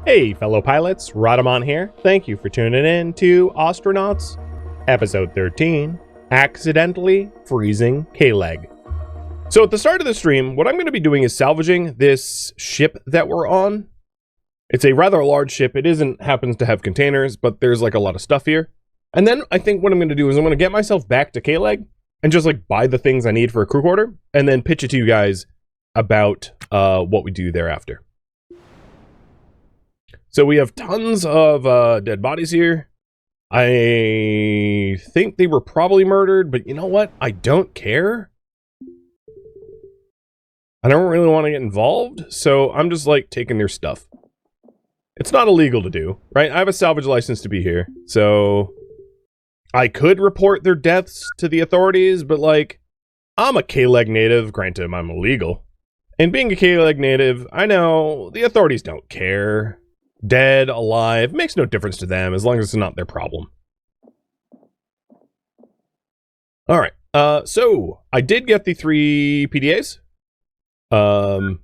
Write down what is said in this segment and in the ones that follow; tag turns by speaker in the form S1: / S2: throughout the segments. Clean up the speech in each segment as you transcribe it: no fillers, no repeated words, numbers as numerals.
S1: Hey fellow pilots, Rhadamant here. Thank you for tuning in to Ostranauts, episode 13, Accidentally Freezing Kleg. So at the start of the stream, what I'm going to be doing is salvaging this ship that we're on. It's a rather large ship. It happens to have containers, but there's like a lot of stuff here. And then I think what I'm going to do is I'm going to get myself back to Kleg and just like buy the things I need for a crew quarter and then pitch it to you guys about what we do thereafter. So we have tons of dead bodies here. I think they were probably murdered, but you know what? I don't care. I don't really want to get involved, so I'm just like taking their stuff. It's not illegal to do, right? I have a salvage license to be here, so I could report their deaths to the authorities, but like, I'm a Kleg native, granted I'm illegal. And being a Kleg native, I know the authorities don't care. Dead, alive, makes no difference to them as long as it's not their problem. Alright, so I did get the 3 PDAs. And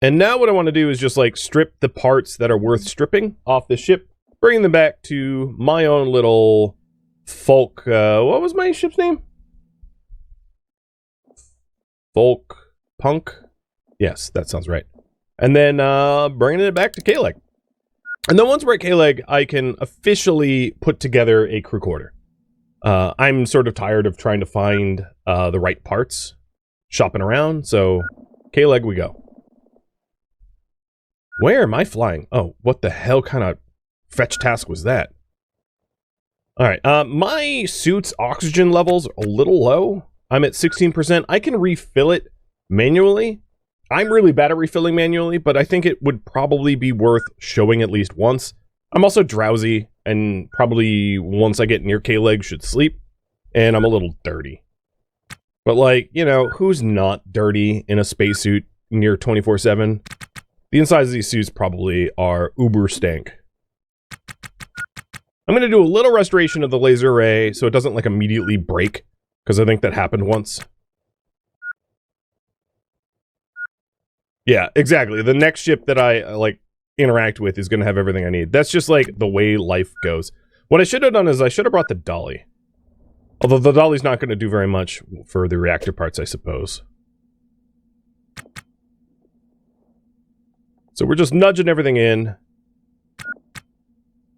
S1: now what I want to do is just like strip the parts that are worth stripping off the ship, bringing them back to my own little folk, what was my ship's name? Folk Punk? Yes, that sounds right. And then bringing it back to Kleg. And then once we're at Kleg, I can officially put together a crew quarter. I'm sort of tired of trying to find the right parts, shopping around, so Kleg we go. Where am I flying? Oh, what the hell kind of fetch task was that? Alright, my suit's oxygen levels are a little low. I'm at 16%. I can refill it manually. I'm really bad at refilling manually, but I think it would probably be worth showing at least once. I'm also drowsy, and probably once I get near Kleg should sleep, and I'm a little dirty. But like, you know, who's not dirty in a spacesuit near 24/7? The insides of these suits probably are uber stank. I'm going to do a little restoration of the laser array so it doesn't like immediately break, because I think that happened once. Yeah, exactly. The next ship that I, like, interact with is going to have everything I need. That's just, like, the way life goes. What I should have done is I should have brought the dolly. Although the dolly's not going to do very much for the reactor parts, I suppose. So we're just nudging everything in.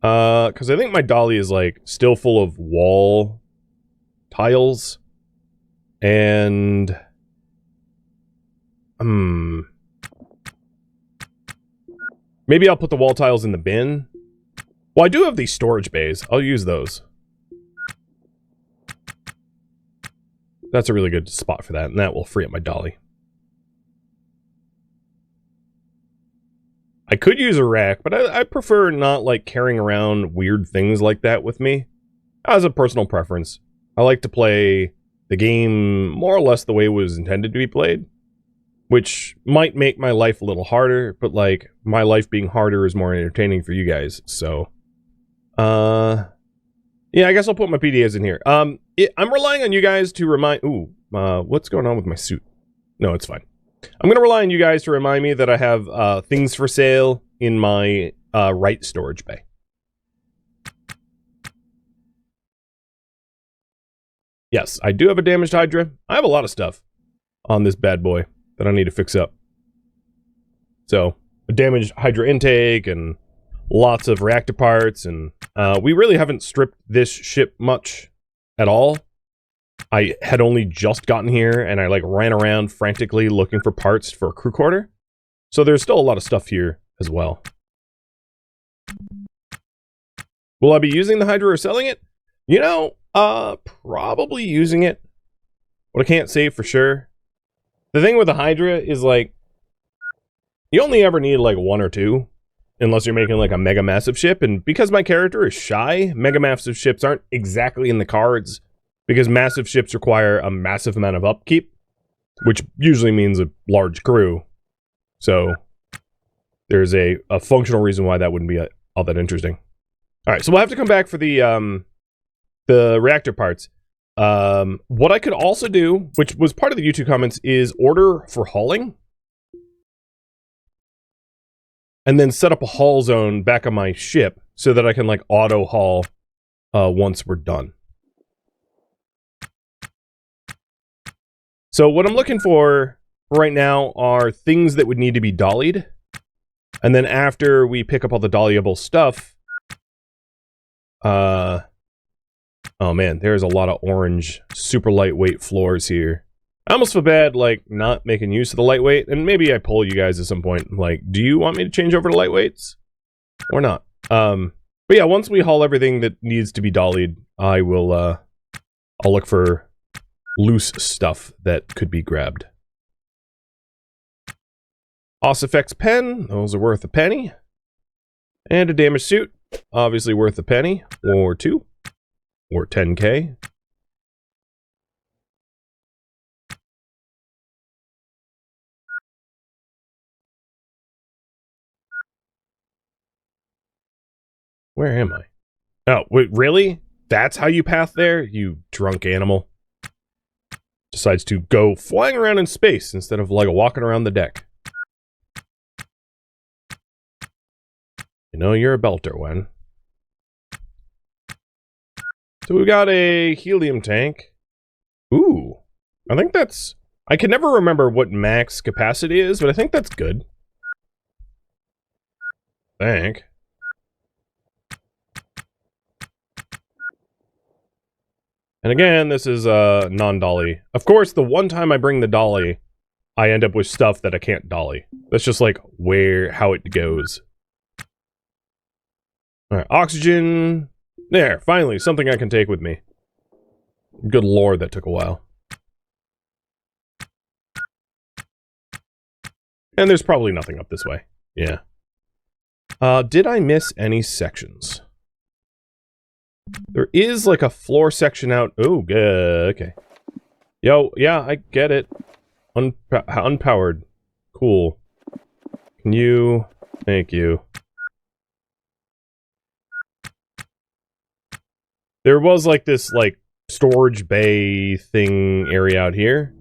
S1: Because I think my dolly is, like, still full of wall tiles. And... maybe I'll put the wall tiles in the bin. Well, I do have these storage bays. I'll use those. That's a really good spot for that, and that will free up my dolly. I could use a rack, but I prefer not, like, carrying around weird things like that with me. As a personal preference. I like to play the game more or less the way it was intended to be played. Which might make my life a little harder, but, like, my life being harder is more entertaining for you guys, so... yeah, I guess I'll put my PDAs in here. I'm relying on you guys to remind... Ooh, what's going on with my suit? No, it's fine. I'm gonna rely on you guys to remind me that I have, things for sale in my, right storage bay. Yes, I do have a damaged Hydra. I have a lot of stuff on this bad boy that I need to fix up. So, a damaged Hydra intake, and lots of reactor parts, and we really haven't stripped this ship much at all. I had only just gotten here, and I like ran around frantically looking for parts for a crew quarter. So there's still a lot of stuff here as well. Will I be using the Hydra or selling it? You know, probably using it. But I can't say for sure. The thing with the Hydra is, like, you only ever need, like, 1 or 2, unless you're making, like, a mega massive ship, and because my character is shy, mega massive ships aren't exactly in the cards, because massive ships require a massive amount of upkeep, which usually means a large crew, so there's a functional reason why that wouldn't be all that interesting. Alright, so we'll have to come back for the reactor parts. What I could also do, which was part of the YouTube comments, is order for hauling. and then set up a haul zone back on my ship so that I can like auto haul once we're done. So what I'm looking for right now are things that would need to be dollied. And then after we pick up all the dollyable stuff, oh man, there's a lot of orange, super lightweight floors here. I almost feel bad, like, not making use of the lightweight, and maybe I poll you guys at some point, like, do you want me to change over to lightweights? Or not? But yeah, once we haul everything that needs to be dollied, I will, I'll look for loose stuff that could be grabbed. Ossifex pen, those are worth a penny. And a damaged suit, obviously worth a penny, or two, or 10k. Where am I? Oh, wait, really? That's how you path there, you drunk animal? Decides to go flying around in space instead of, like, walking around the deck. You know, you're a belter, Wen. So we got a helium tank. Ooh. I think that's... I can never remember what max capacity is, but I think that's good. Thank. And again, this is non-dolly. Of course, the one time I bring the dolly, I end up with stuff that I can't dolly. That's just like how it goes. Alright, oxygen. There, finally, something I can take with me. Good lord, that took a while. And there's probably nothing up this way. Yeah. Did I miss any sections? There is like a floor section out. Oh, good. Okay. Yo, yeah, I get it. Unpowered. Cool. Can you... Thank you. There was like this, like, storage bay thing area out here.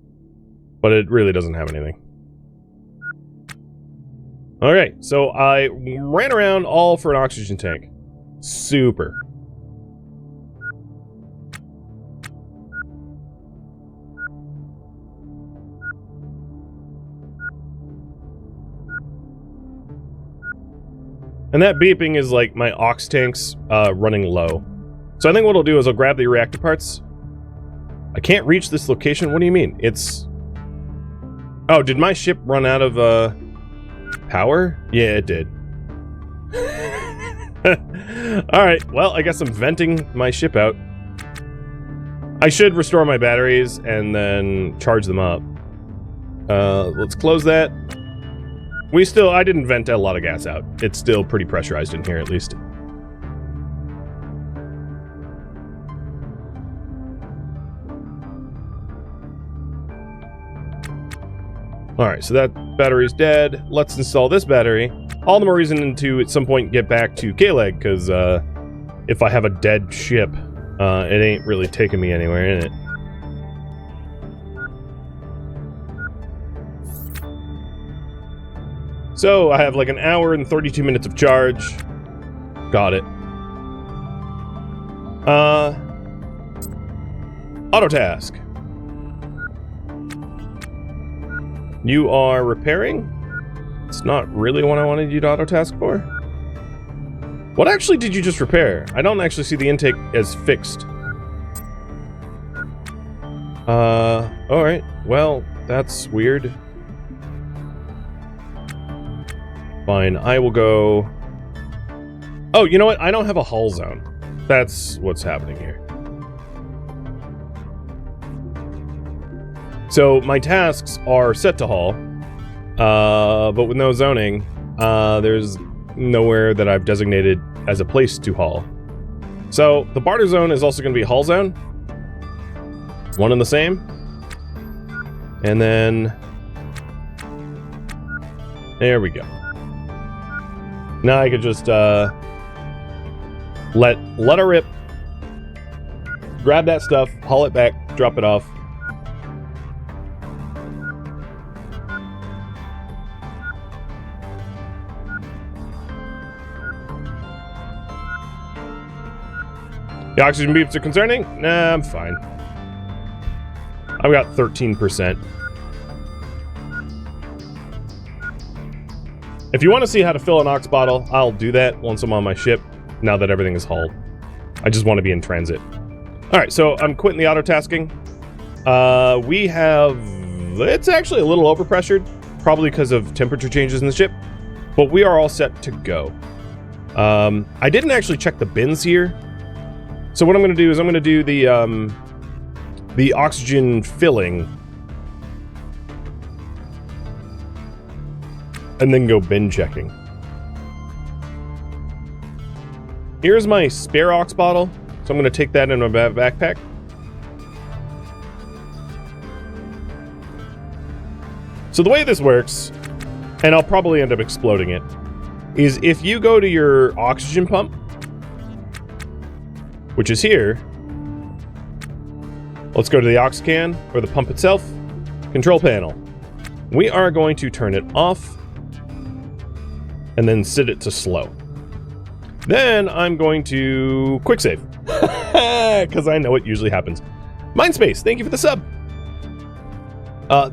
S1: But it really doesn't have anything. Okay, so I ran around all for an oxygen tank. Super. And that beeping is like my aux tanks running low. So I think what I'll do is I'll grab the reactor parts. I can't reach this location? What do you mean? It's... Oh, did my ship run out of power? Yeah, it did. Alright, well, I guess I'm venting my ship out. I should restore my batteries and then charge them up. Let's close that. I didn't vent a lot of gas out. It's still pretty pressurized in here, at least. Alright, so that battery's dead. Let's install this battery. All the more reason to, at some point, get back to Kleg, because, if I have a dead ship, it ain't really taking me anywhere, in it? So, I have like an hour and 32 minutes of charge. Got it. Auto task. You are repairing? It's not really what I wanted you to auto task for. What actually did you just repair? I don't actually see the intake as fixed. Alright. Well, that's weird. Fine, I will go... Oh, you know what? I don't have a hull zone. That's what's happening here. So, my tasks are set to haul, but with no zoning, there's nowhere that I've designated as a place to haul. So, the barter zone is also going to be a hull zone. One and the same. And then... There we go. Now I could just, let her rip. Grab that stuff, haul it back, drop it off. The oxygen beeps are concerning? Nah, I'm fine. I've got 13%. If you want to see how to fill an ox bottle, I'll do that once I'm on my ship, now that everything is hauled. I just want to be in transit. Alright, so I'm quitting the auto-tasking. We have... It's actually a little overpressured, probably because of temperature changes in the ship, but we are all set to go. I didn't actually check the bins here, so what I'm going to do is I'm going to do the oxygen filling, and then go bin checking. Here's my spare ox bottle, so I'm going to take that in my backpack. So the way this works, and I'll probably end up exploding it, is if you go to your oxygen pump, which is here, let's go to the ox can, or the pump itself, control panel. We are going to turn it off, and then set it to slow. Then I'm going to quick save, because I know it usually happens. Mindspace, thank you for the sub.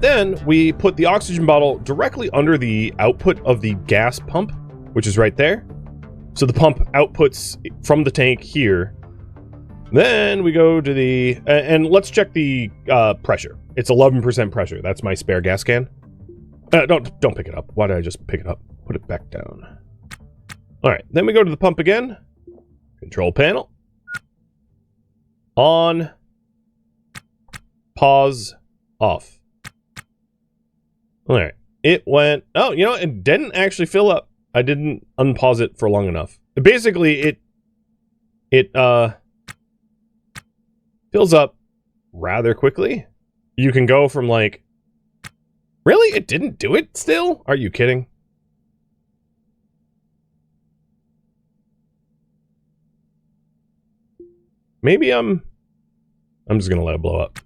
S1: Then we put the oxygen bottle directly under the output of the gas pump, which is right there. So the pump outputs from the tank here. Then we go to the... and let's check the pressure. It's 11% pressure. That's my spare gas can. Don't pick it up. Why did I just pick it up? Put it back down. Alright, then we go to the pump again. Control panel. On. Pause. Off. Alright, it went... Oh, you know, it didn't actually fill up. I didn't unpause it for long enough. Basically, it fills up rather quickly. You can go from like... Really? It didn't do it still? Are you kidding? Maybe I'm just gonna let it blow up.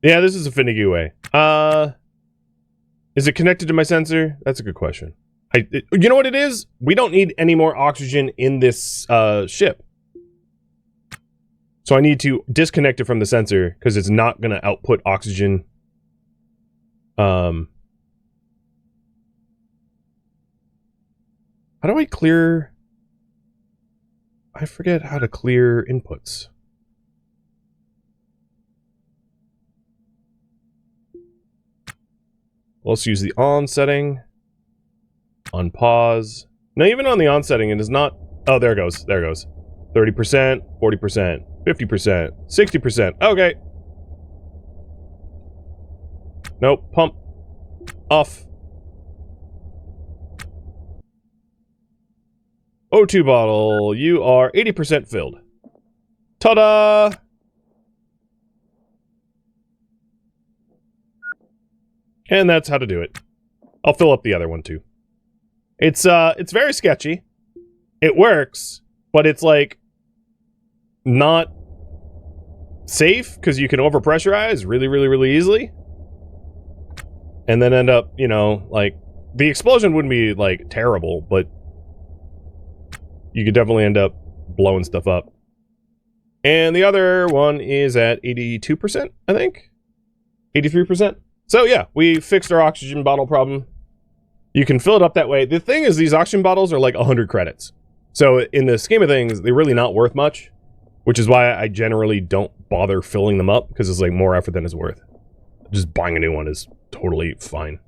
S1: Yeah, this is a finicky way. Is it connected to my sensor? That's a good question. You know what it is? We don't need any more oxygen in this ship. So I need to disconnect it from the sensor because it's not going to output oxygen. How do I clear... I forget how to clear inputs. Let's use the on setting. On pause. Now, even on the on setting, it is not... Oh, there it goes. There it goes. 30%, 40%, 50%, 60%. Okay. Nope. Pump. Off. O2 bottle, you are 80% filled. Ta-da! And that's how to do it. I'll fill up the other one too. It's very sketchy. It works, but it's like not safe because you can overpressurize really easily. And then end up, you know, like the explosion wouldn't be like terrible, but you could definitely end up blowing stuff up. And the other one is at 82%, I think. 83%. So yeah, we fixed our oxygen bottle problem. You can fill it up that way. The thing is, these oxygen bottles are like 100 credits. So in the scheme of things, they're really not worth much, which is why I generally don't bother filling them up, because it's like more effort than it's worth. Just buying a new one is totally fine.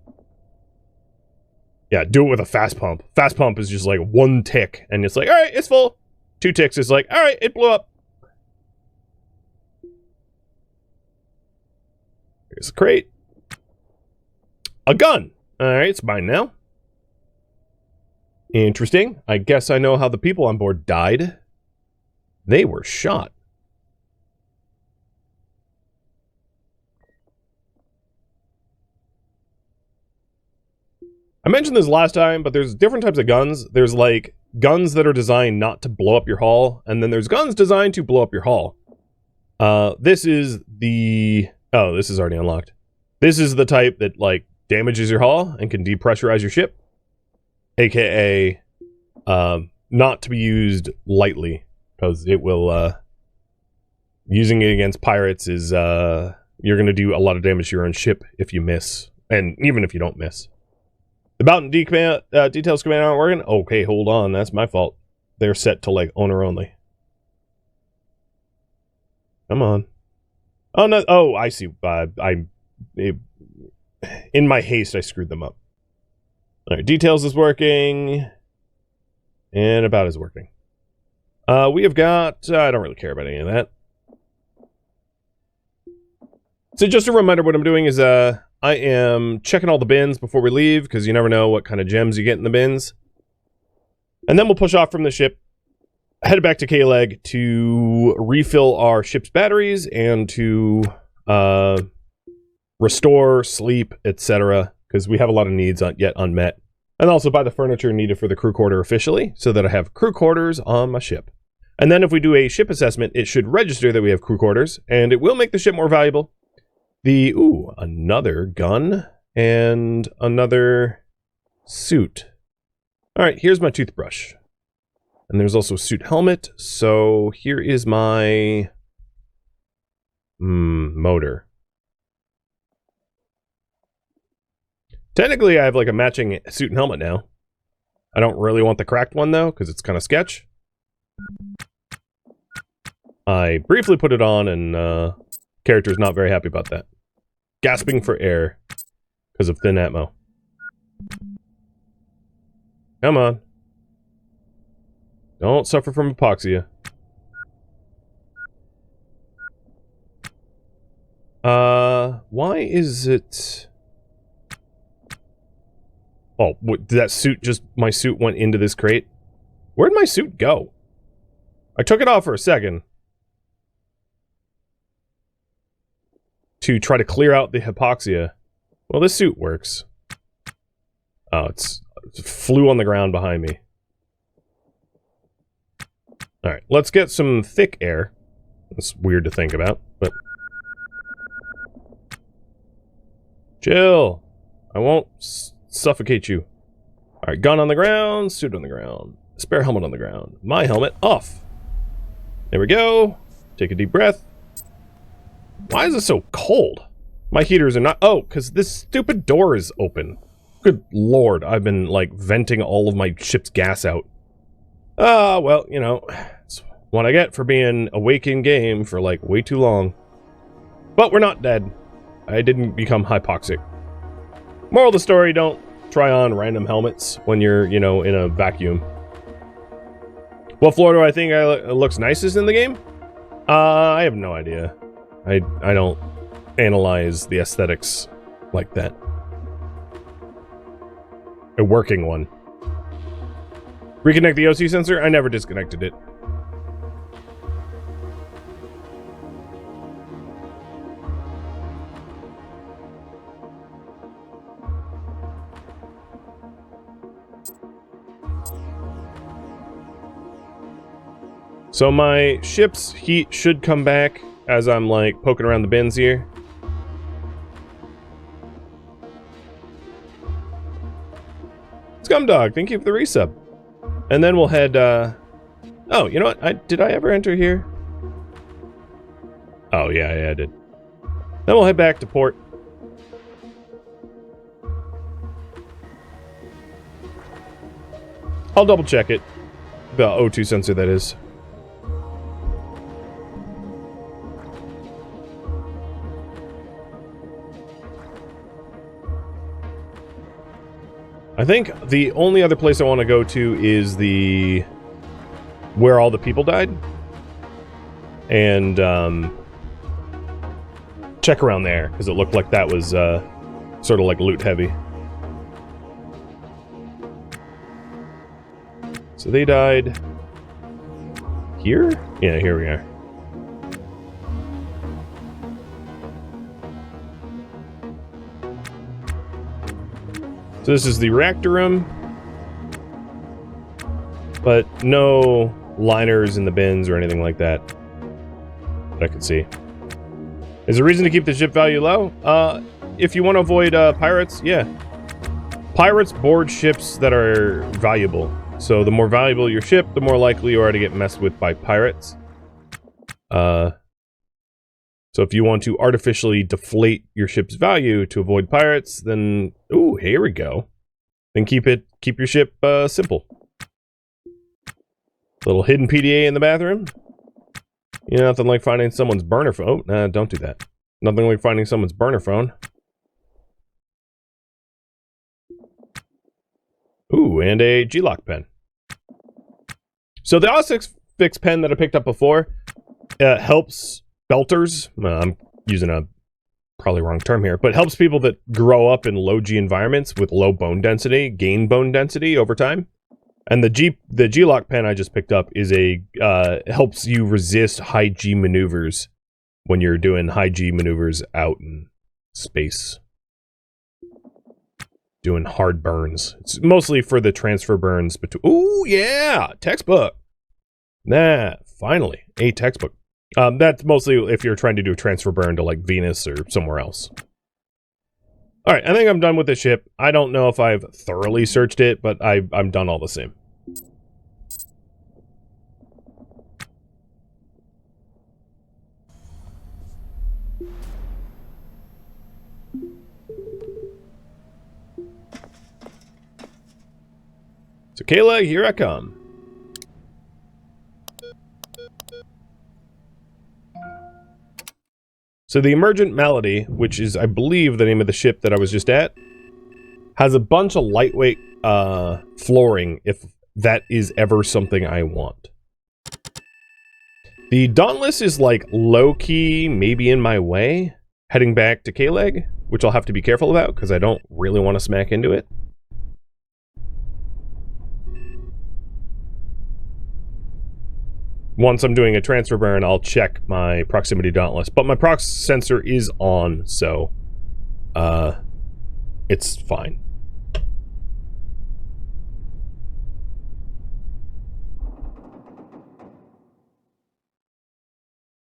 S1: Yeah, do it with a fast pump. Fast pump is just like one tick, and it's like, all right, it's full. 2 ticks is like, all right, it blew up. Here's a crate. A gun. All right, it's mine now. Interesting. I guess I know how the people on board died. They were shot. I mentioned this last time, but there's different types of guns. There's like guns that are designed not to blow up your hull, and then there's guns designed to blow up your hull. This is the... Oh, this is already unlocked. This is the type that like damages your hull and can depressurize your ship. AKA not to be used lightly, because it will, using it against pirates is, you're going to do a lot of damage to your own ship if you miss, and even if you don't miss. The bout and details command aren't working? Okay, hold on, that's my fault. They're set to, like, owner only. Come on. Oh, no, oh, I see. In my haste, I screwed them up. Alright, details is working. And about is working. We have got... I don't really care about any of that. So just a reminder, what I'm doing is, I am checking all the bins before we leave, because you never know what kind of gems you get in the bins. And then we'll push off from the ship, head back to Kleg to refill our ship's batteries and to restore, sleep, etc. Because we have a lot of needs yet unmet. And also buy the furniture needed for the crew quarter officially, so that I have crew quarters on my ship. And then if we do a ship assessment, it should register that we have crew quarters, and it will make the ship more valuable. Ooh, another gun and another suit. Alright, here's my toothbrush. And there's also a suit helmet, so here is my motor. Technically, I have like a matching suit and helmet now. I don't really want the cracked one though, because it's kind of sketch. I briefly put it on, and character's not very happy about that. Gasping for air because of thin ammo. Come on. Don't suffer from hypoxia. Why is it... Oh, what, did that suit just... My suit went into this crate? Where'd my suit go? I took it off for a second. To try to clear out the hypoxia. Well, this suit works. Oh, it flew on the ground behind me. Alright, let's get some thick air. That's weird to think about, but... Chill! I won't suffocate you. Alright, gun on the ground, suit on the ground. Spare helmet on the ground. My helmet off. There we go. Take a deep breath. Why is it so cold? My heaters are not... Oh, because this stupid door is open. Good lord, I've been, like, venting all of my ship's gas out. Well, you know, it's what I get for being awake in game for, like, way too long. But we're not dead. I didn't become hypoxic. Moral of the story, don't try on random helmets when you're, you know, in a vacuum. What floor do I think looks nicest in the game? I have no idea. I don't analyze the aesthetics like that. A working one. Reconnect the OC sensor? I never disconnected it. So my ship's heat should come back as I'm like poking around the bins here. Scumdog, thank you for the resub. And then we'll head, oh, you know what? Did I ever enter here? Oh, yeah, I did. Then we'll head back to port. I'll double check it. The O2 sensor, that is. I think the only other place I want to go to is the... where all the people died. And, check around there, because it looked like that was, sort of like loot heavy. So they died... here? Yeah, here we are. So this is the reactor room, but no liners in the bins or anything like that I can see. Is there a reason to keep the ship value low? If you want to avoid pirates, yeah. Pirates board ships that are valuable. So the more valuable your ship, the more likely you are to get messed with by pirates. So if you want to artificially deflate your ship's value to avoid pirates, then ooh, here we go. Then keep your ship simple. Little hidden PDA in the bathroom. You know, nothing like finding someone's burner phone. Oh, nah, don't do that. Nothing like finding someone's burner phone. Ooh, and a G-Lock pen. So the Ostranauts pen that I picked up before helps belters. I'm using a probably wrong term here, but helps people that grow up in low G environments with low bone density gain bone density over time. And the G-Lock pen I just picked up is helps you resist high G maneuvers when you're doing high G maneuvers out in space. Doing hard burns. It's mostly for the transfer burns between. Ooh, yeah! Textbook! Nah, finally. A textbook. That's mostly if you're trying to do a transfer burn to, like, Venus or somewhere else. Alright, I think I'm done with the ship. I don't know if I've thoroughly searched it, but I'm done all the same. So, Kayla, here I come. So the Emergent Malady, which is, I believe, the name of the ship that I was just at, has a bunch of lightweight flooring, if that is ever something I want. The Dauntless is, like, low-key, maybe in my way, heading back to Kleg, which I'll have to be careful about, because I don't really want to smack into it. Once I'm doing a transfer burn, I'll check my proximity Dauntless. But my prox sensor is on, so it's fine.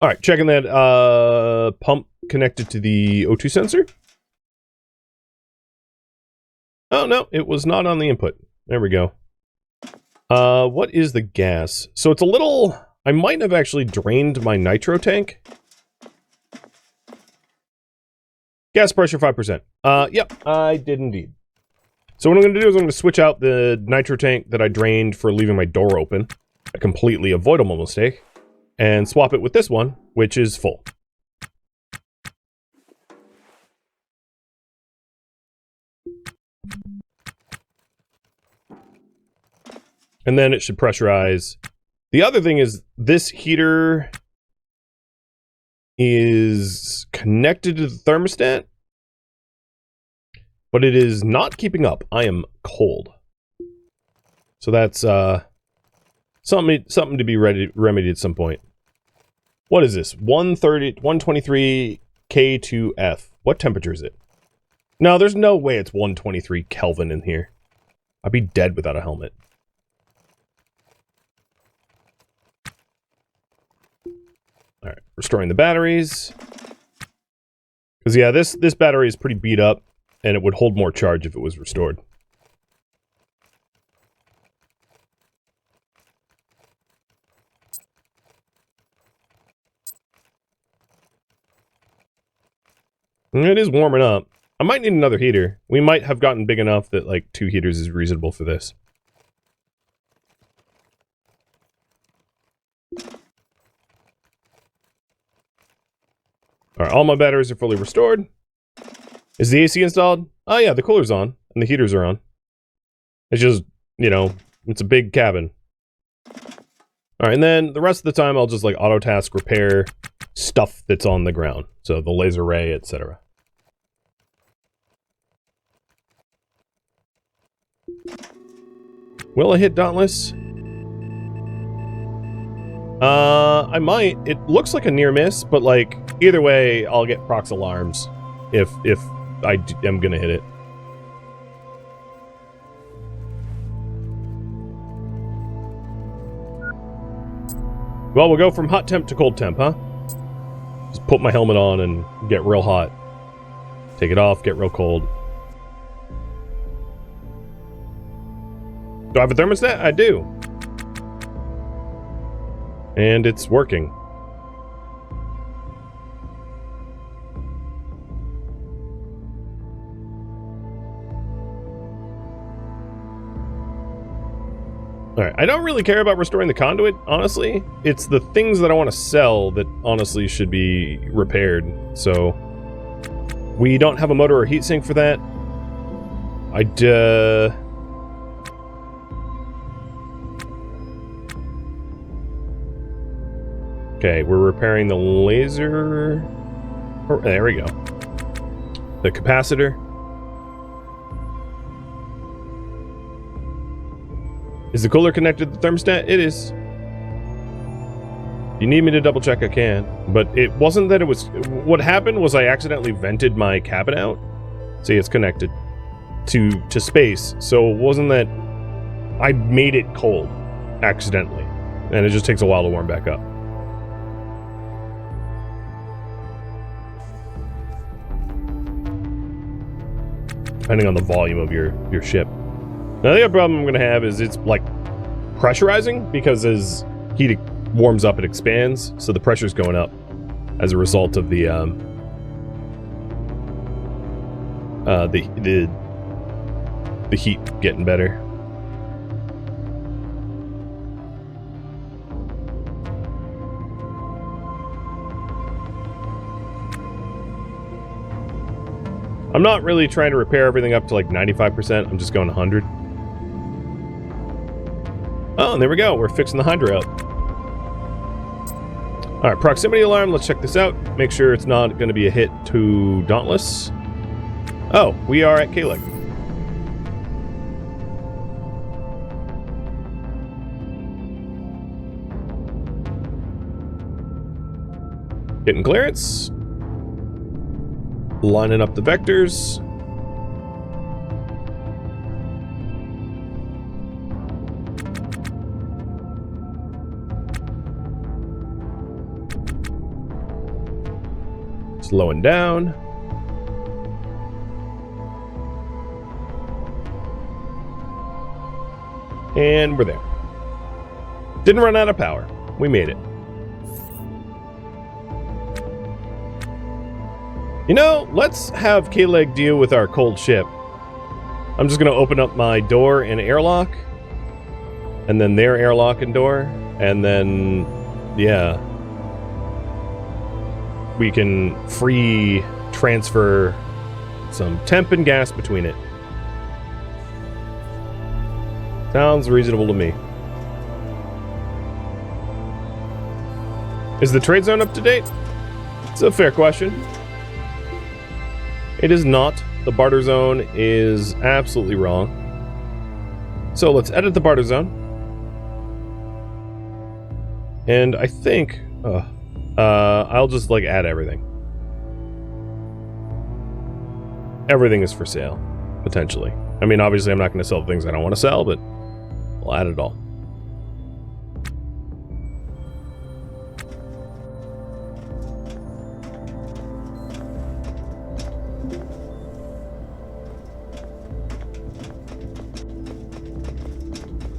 S1: Alright, checking that pump connected to the O2 sensor. Oh, no, it was not on the input. There we go. What is the gas? So it's a little... I might have actually drained my nitro tank. Gas pressure 5%. Yep, I did indeed. So what I'm going to do is I'm going to switch out the nitro tank that I drained for leaving my door open. A completely avoidable mistake. And swap it with this one, which is full. And then it should pressurize. The other thing is this heater is connected to the thermostat, but it is not keeping up. I am cold. So that's something to be remedied at some point. What is this? 123 K2F. What temperature is it? No, there's no way it's 123 Kelvin in here. I'd be dead without a helmet. Alright, restoring the batteries. Because, yeah, this battery is pretty beat up, and it would hold more charge if it was restored. And it is warming up. I might need another heater. We might have gotten big enough that, like, 2 heaters is reasonable for this. Alright, all my batteries are fully restored. Is the AC installed? Oh yeah, the cooler's on, and the heaters are on. It's just, you know, it's a big cabin. Alright, and then the rest of the time I'll just, like, auto-task repair stuff that's on the ground. So the laser ray, etc. Will I hit Dauntless? I might. It looks like a near miss, but, like, either way, I'll get prox alarms if I am gonna hit it. Well, we'll go from hot temp to cold temp, huh? Just put my helmet on and get real hot. Take it off, get real cold. Do I have a thermostat? I do. And it's working. Alright, I don't really care about restoring the conduit, honestly. It's the things that I want to sell that honestly should be repaired. So, we don't have a motor or heatsink for that. Okay, we're repairing the laser... Oh, there we go. The capacitor. Is the cooler connected to the thermostat? It is. If you need me to double check, I can. But it wasn't that it was... What happened was I accidentally vented my cabin out. See, it's connected to space. So it wasn't that I made it cold accidentally. And it just takes a while to warm back up. Depending on the volume of your ship. Now the other problem I'm going to have is it's like pressurizing, because as heat warms up it expands, so the pressure's going up as a result of the heat getting better. I'm not really trying to repair everything up to like 95%. I'm just going 100. Oh, and there we go. We're fixing the Hydra up. All right, proximity alarm. Let's check this out. Make sure it's not going to be a hit to Dauntless. Oh, we are at Kleg. Getting clearance. Lining up the vectors. Slowing down. And we're there. Didn't run out of power. We made it. You know, let's have Kleg deal with our cold ship. I'm just going to open up my door and airlock. And then their airlock and door. And then, yeah. We can free transfer some temp and gas between it. Sounds reasonable to me. Is the trade zone up to date? It's a fair question. It is not. The barter zone is absolutely wrong. So let's edit the barter zone. And I think... I'll just, like, add everything. Everything is for sale, potentially. I mean, obviously I'm not going to sell things I don't want to sell, but I'll add it all.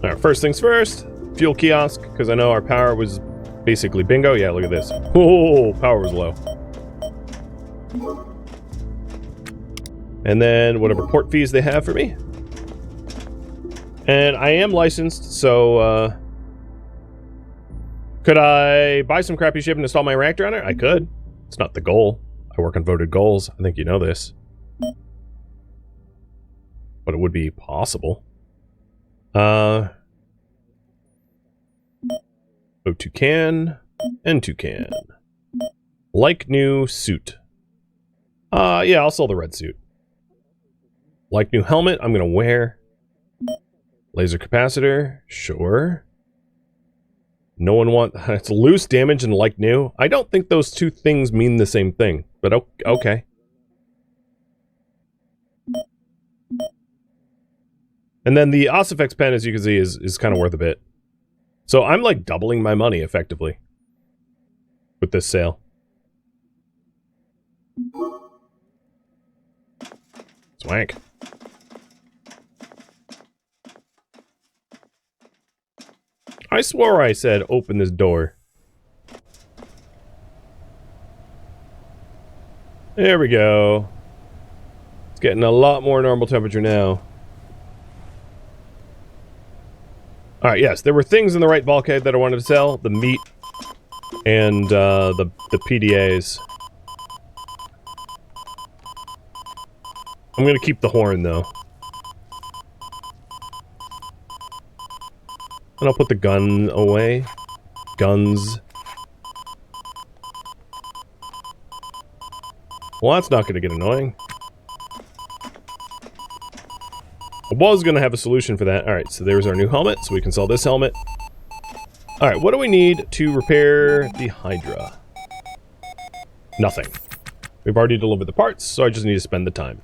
S1: Alright, first things first, fuel kiosk, because I know our power was basically bingo. Yeah, look at this. Oh, power was low. And then whatever port fees they have for me. And I am licensed, so could I buy some crappy ship and install my reactor on it? I could. It's not the goal. I work on voted goals. I think you know this. But it would be possible. O2 can, N2 can. Like new suit. Yeah, I'll sell the red suit. Like new helmet, I'm gonna wear. Laser capacitor, sure. No one want... It's loose, damage, and like new. I don't think those two things mean the same thing, but okay. And then the Ossifex pen, as you can see, is kind of worth a bit. So I'm like doubling my money, effectively, with this sale. Swank. I swore I said open this door. There we go. It's getting a lot more normal temperature now. Alright, yes, there were things in the right bulkhead that I wanted to sell. The meat and the PDAs. I'm gonna keep the horn, though. And I'll put the gun away. Guns. Well, that's not gonna get annoying. I was gonna have a solution for that. Alright, so there's our new helmet, so we can sell this helmet. Alright, what do we need to repair the Hydra? Nothing. We've already delivered the parts, so I just need to spend the time.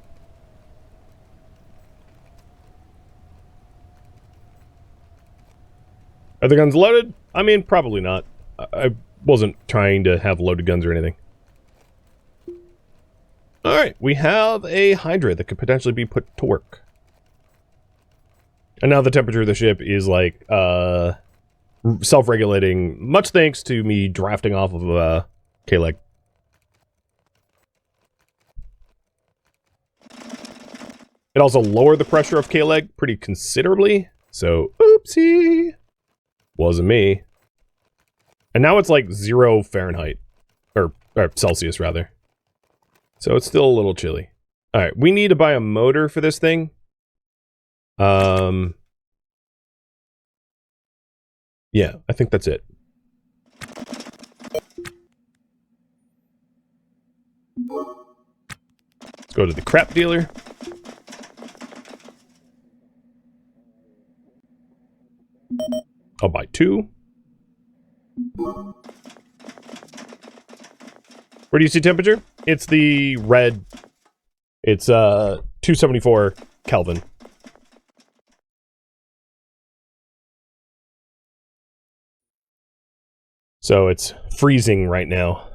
S1: Are the guns loaded? I mean, probably not. I wasn't trying to have loaded guns or anything. Alright, we have a Hydra that could potentially be put to work. And now the temperature of the ship is like, self-regulating, much thanks to me drafting off of, Kleg. It also lowered the pressure of Kleg pretty considerably, so, oopsie! Wasn't me. And now it's like 0 Fahrenheit. Or Celsius, rather. So it's still a little chilly. Alright, we need to buy a motor for this thing. Yeah, I think that's it. Let's go to the crap dealer. I'll buy 2. Where do you see temperature? It's the red. It's 274 Kelvin. So it's freezing right now.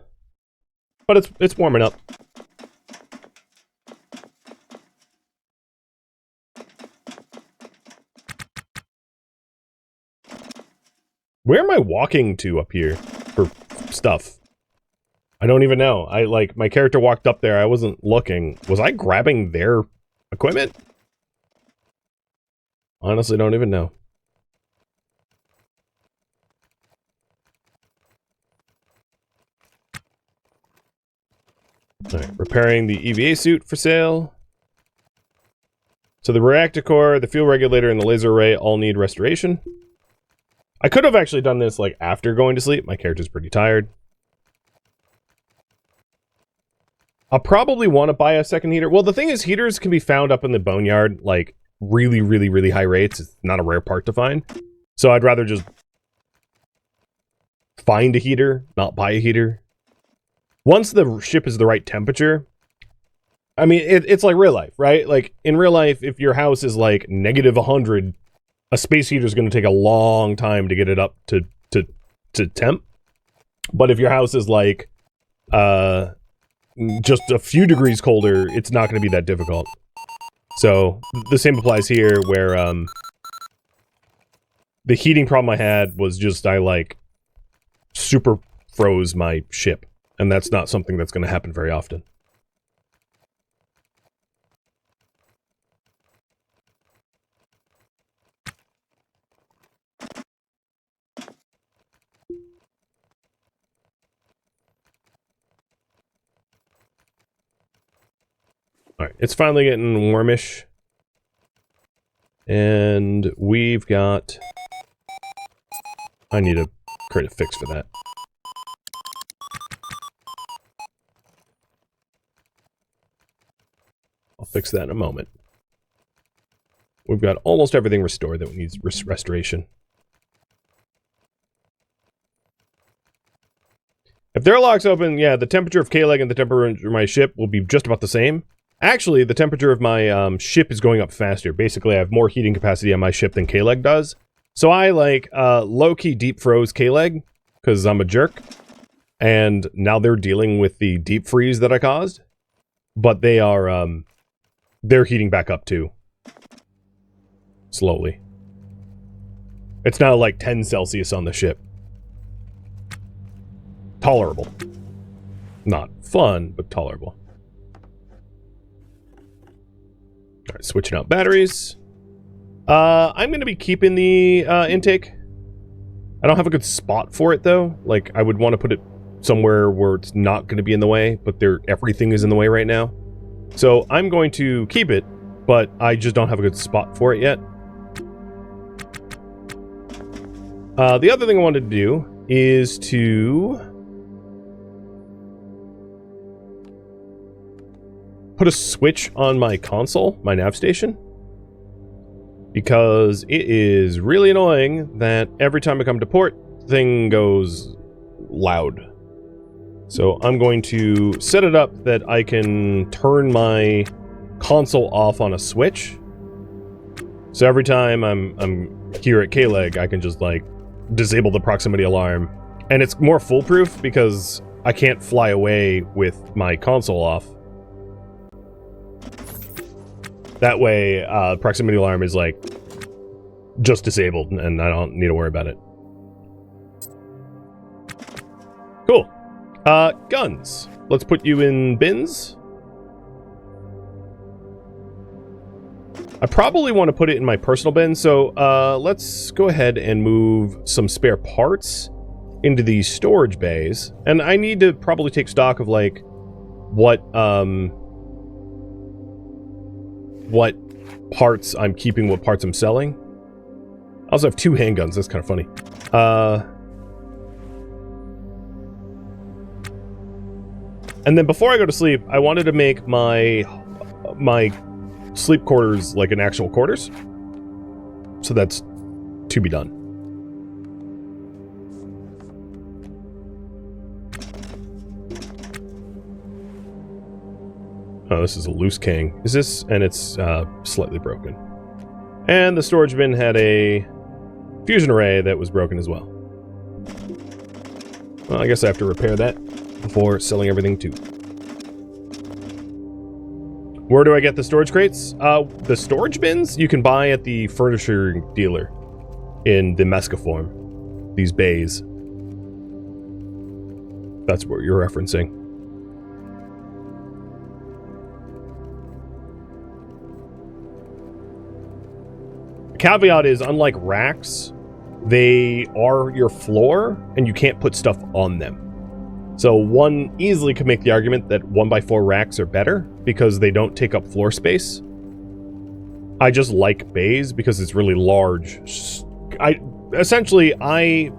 S1: But it's warming up. Where am I walking to up here for stuff? I don't even know. My character walked up there. I wasn't looking. Was I grabbing their equipment? Honestly, don't even know. Alright, repairing the EVA suit for sale. So the reactor core, the fuel regulator, and the laser array all need restoration. I could have actually done this, like, after going to sleep. My character's pretty tired. I'll probably want to buy a second heater. Well, the thing is, heaters can be found up in the boneyard, like, really, really, really high rates. It's not a rare part to find. So I'd rather just find a heater, not buy a heater. Once the ship is the right temperature, I mean, it's like real life, right? Like, in real life, if your house is, like, negative 100, a space heater is going to take a long time to get it up to temp. But if your house is like just a few degrees colder, it's not going to be that difficult. So the same applies here, where the heating problem I had was just I like super froze my ship, and that's not something that's going to happen very often. Alright, it's finally getting warmish. And we've got... I need to create a fix for that. I'll fix that in a moment. We've got almost everything restored that needs restoration. If their lock's open, yeah, the temperature of Kleg and the temperature of my ship will be just about the same. Actually, the temperature of my ship is going up faster. Basically, I have more heating capacity on my ship than Kleg does. So I, like, low-key deep froze Kleg, because I'm a jerk. And now they're dealing with the deep freeze that I caused. But they are, they're heating back up, too. Slowly. It's now like 10 Celsius on the ship. Tolerable. Not fun, but tolerable. Alright, switching out batteries. I'm going to be keeping the intake. I don't have a good spot for it, though. Like, I would want to put it somewhere where it's not going to be in the way, but everything is in the way right now. So I'm going to keep it, but I just don't have a good spot for it yet. The other thing I wanted to do is to put a switch on my console, my nav station, because it is really annoying that every time I come to port, the thing goes loud. So I'm going to set it up that I can turn my console off on a switch. So every time I'm here at Kleg, I can just like disable the proximity alarm. And it's more foolproof because I can't fly away with my console off. That way, proximity alarm is like just disabled and I don't need to worry about it. Cool. Guns. Let's put you in bins. I probably want to put it in my personal bin, so let's go ahead and move some spare parts into these storage bays. And I need to probably take stock of like what parts I'm keeping, what parts I'm selling. I also have 2 handguns, that's kind of funny. And then before I go to sleep, I wanted to make my sleep quarters like an actual quarters. So that's to be done. Oh, this is a loose king. Is this? And it's slightly broken. And the storage bin had a fusion array that was broken as well. Well, I guess I have to repair that before selling everything too. Where do I get the storage crates? The storage bins you can buy at the furniture dealer in the Mesca form. These bays. That's what you're referencing. The caveat is, unlike racks, they are your floor and you can't put stuff on them. So one easily could make the argument that 1x4 racks are better because they don't take up floor space. I just like bays because it's really large. I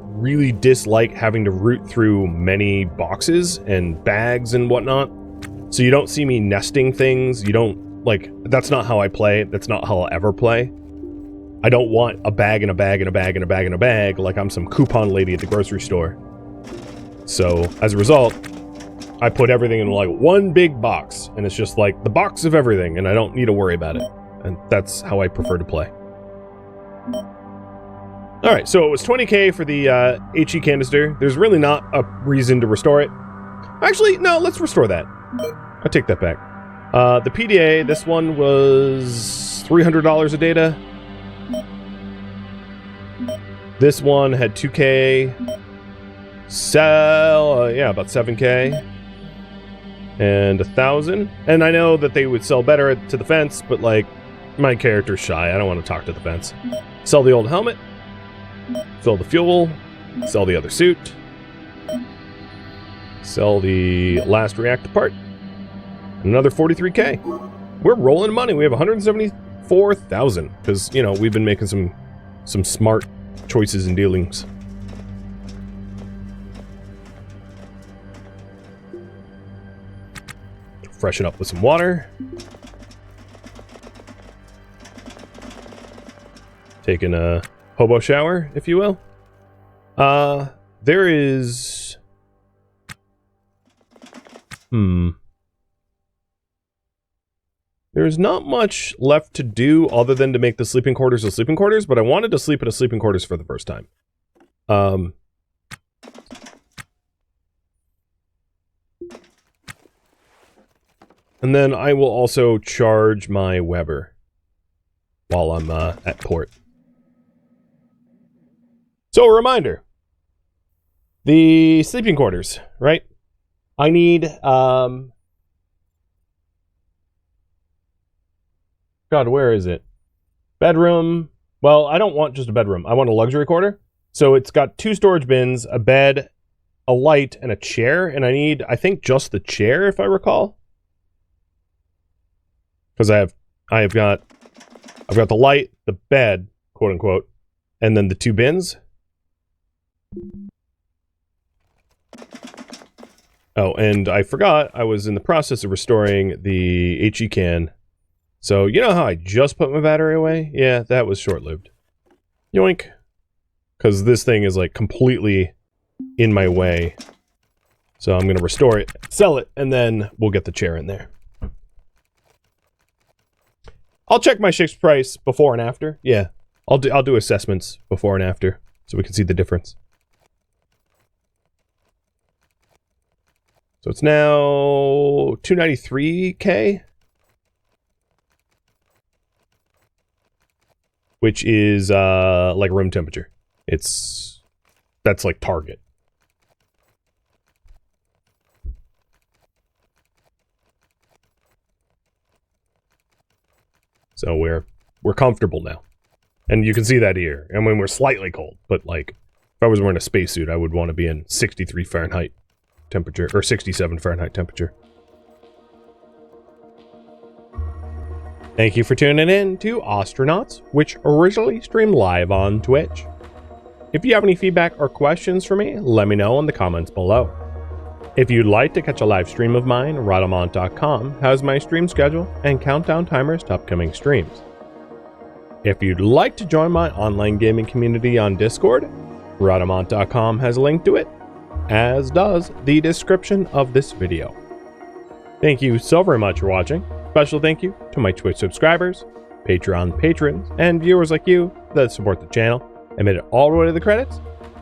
S1: really dislike having to root through many boxes and bags and whatnot. So you don't see me nesting things. You don't, like, that's not how I play. That's not how I'll ever play. I don't want a bag and a bag and a bag and a bag and a bag like I'm some coupon lady at the grocery store. So, as a result, I put everything in like one big box, and it's just like the box of everything, and I don't need to worry about it. And that's how I prefer to play. Alright, so it was 20k for the HE canister. There's really not a reason to restore it. Actually, no, let's restore that. I take that back. The PDA, this one was $300 a data. This one had 2k. Yeah, about 7k. And 1,000. And I know that they would sell better to the fence, but like, my character's shy. I don't want to talk to the fence. Sell the old helmet. Fill the fuel. Sell the other suit. Sell the last reactor part. Another 43k. We're rolling money. We have 174,000 because, you know, we've been making some smart choices and dealings. Freshen up with some water. Taking a hobo shower, if you will. There is... There's not much left to do other than to make the sleeping quarters a sleeping quarters, but I wanted to sleep at a sleeping quarters for the first time. And then I will also charge my Weber while I'm at port. So a reminder, the sleeping quarters, right? I need, God, where is it? Bedroom. Well, I don't want just a bedroom. I want a luxury quarter. So it's got 2 storage bins, a bed, a light, and a chair. And I need, I think, just the chair, if I recall. Because I've got the light, the bed, quote unquote, and then the 2 bins. Oh, and I forgot I was in the process of restoring the HE can. So, you know how I just put my battery away? Yeah, that was short-lived. Yoink. Because this thing is, like, completely in my way. So I'm going to restore it, sell it, and then we'll get the chair in there. I'll check my ship's price before and after. Yeah, I'll do assessments before and after so we can see the difference. So it's now 293K, which is like room temperature. That's like target. So we're comfortable now. And you can see that here. I mean, we're slightly cold, but like if I was wearing a spacesuit, I would want to be in 63 Fahrenheit temperature, or 67 Fahrenheit temperature. Thank you for tuning in to Ostranauts, which originally streamed live on Twitch. If you have any feedback or questions for me, let me know in the comments below. If you'd like to catch a live stream of mine, Rhadamant.com has my stream schedule and countdown timers to upcoming streams. If you'd like to join my online gaming community on Discord, Rhadamant.com has a link to it, as does the description of this video. Thank you so very much for watching. Special thank you to my Twitch subscribers, Patreon patrons, and viewers like you that support the channel and made it all the way to the credits.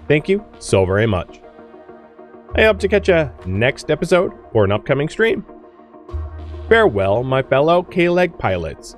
S1: Thank you so very much. I hope to catch you next episode or an upcoming stream. Farewell, my fellow Kleg pilots.